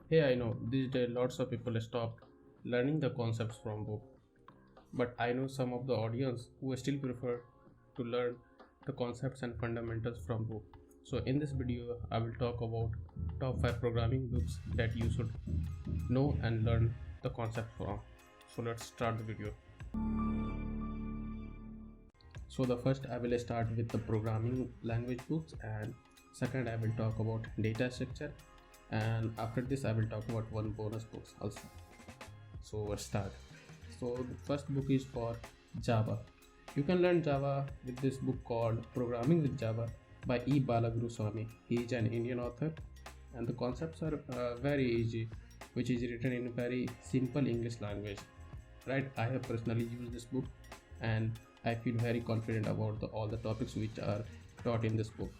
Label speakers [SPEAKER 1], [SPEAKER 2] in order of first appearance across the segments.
[SPEAKER 1] Hey, I know these days lots of people stopped learning the concepts from book, but I know some of the audience who still prefer to learn the concepts and fundamentals from book. So in this video, I will talk about top 5 programming books that you should know and learn the concept from. So let's start the video. So the first I will start with the programming language books, and second I will talk about data structure, and after this I will talk about one bonus books also. So let's start. So the first book is for Java. You can learn Java with this book called Programming with Java by E. Balaguruswamy. He is an Indian author, and the concepts are very easy, which is written in very simple English language. Right? I have personally used this book, and I feel very confident about all the topics which are taught in this book.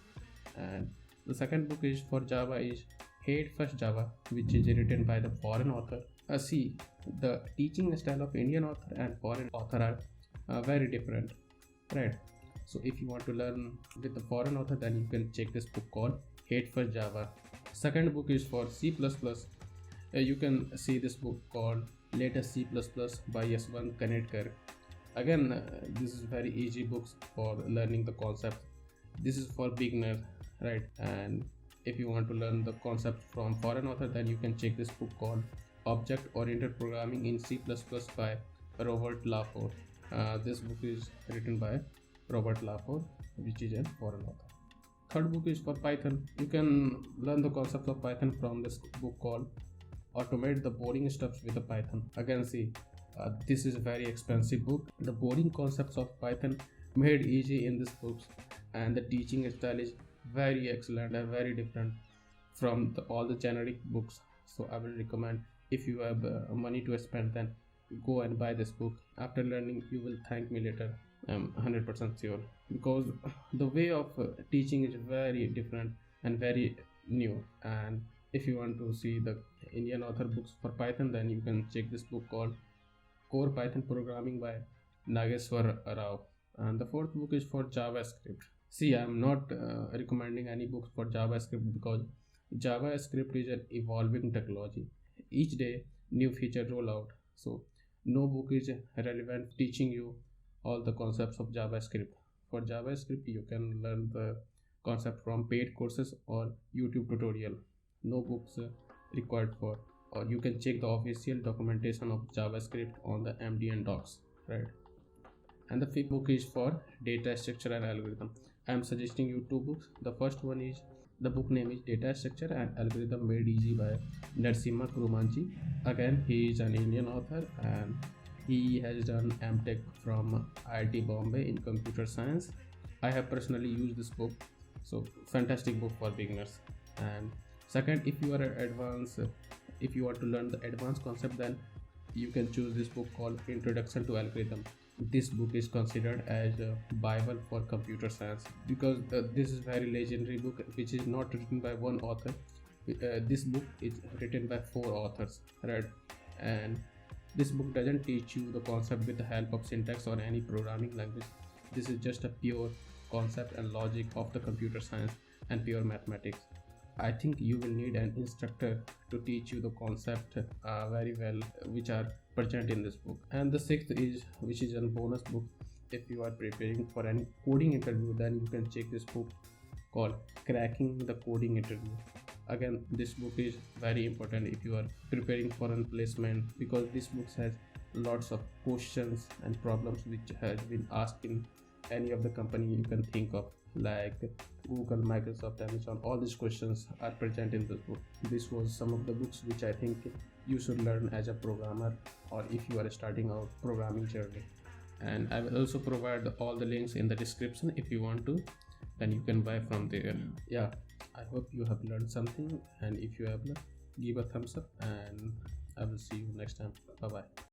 [SPEAKER 1] And the second book is for Java is Hate First Java, which is written by the foreign author. See, the teaching style of Indian author and foreign author are very different, right? So if you want to learn with the foreign author, then you can check this book called Hate First Java. Second book is for C++. You can see this book called Latest C++ by S1 Kanetkar. Again, this is very easy books for learning the concept. This is for beginner, right? And if you want to learn the concept from foreign author, then you can check this book called Object Oriented Programming in C++ by Robert Lafford. This book is written by Robert Lafford, which is a foreign author. Third book is for Python. You can learn the concept of Python from this book called Automate the Boring Stuff with the Python. Again, see, this is a very expensive book. The boring concepts of Python made easy in this book, and the teaching style is very excellent and very different from all the generic books. So I will recommend, if you have money to spend, then go and buy this book. After learning, you will thank me later. I'm 100% sure, because the way of teaching is very different and very new. And if you want to see the Indian author books for Python, then you can check this book called Core Python Programming by Nageshwar Rao. And the fourth book is for JavaScript. See, I'm not recommending any books for JavaScript, because JavaScript is an evolving technology. Each day, new feature roll out. So no book is relevant teaching you all the concepts of JavaScript. For JavaScript, you can learn the concept from paid courses or YouTube tutorial. No books required for, or you can check the official documentation of JavaScript on the MDN docs, right? And the fifth book is for data structure and algorithm. I am suggesting you two books. The first one is, the book name is Data Structure and Algorithm Made Easy by Narasimha Kurumanchi. Again, he is an Indian author, and he has done MTech from IIT Bombay in computer science. I have personally used this book, so fantastic book for beginners. And second, if you are advanced, if you want to learn the advanced concept, then you can choose this book called Introduction to Algorithm. This book is considered as a bible for computer science, because this is very legendary book, which is not written by one author. This book is written by 4 authors, right? And this book doesn't teach you the concept with the help of syntax or any programming language. This is just a pure concept and logic of the computer science and pure mathematics. I think you will need an instructor to teach you the concept very well, which are present in this book. And the sixth is, which is a bonus book. If you are preparing for any coding interview, then you can check this book called Cracking the Coding Interview. Again, this book is very important if you are preparing for a placement, because this book has lots of questions and problems which has been asked in any of the company you can think of, like Google, Microsoft, Amazon. All these questions are present in this book. This was some of the books which I think you should learn as a programmer, or if you are starting out programming journey. And I will also provide all the links in the description. If you want to, then you can buy from there. Yeah, I hope you have learned something, and if you have, give a thumbs up, and I will see you next time. Bye bye.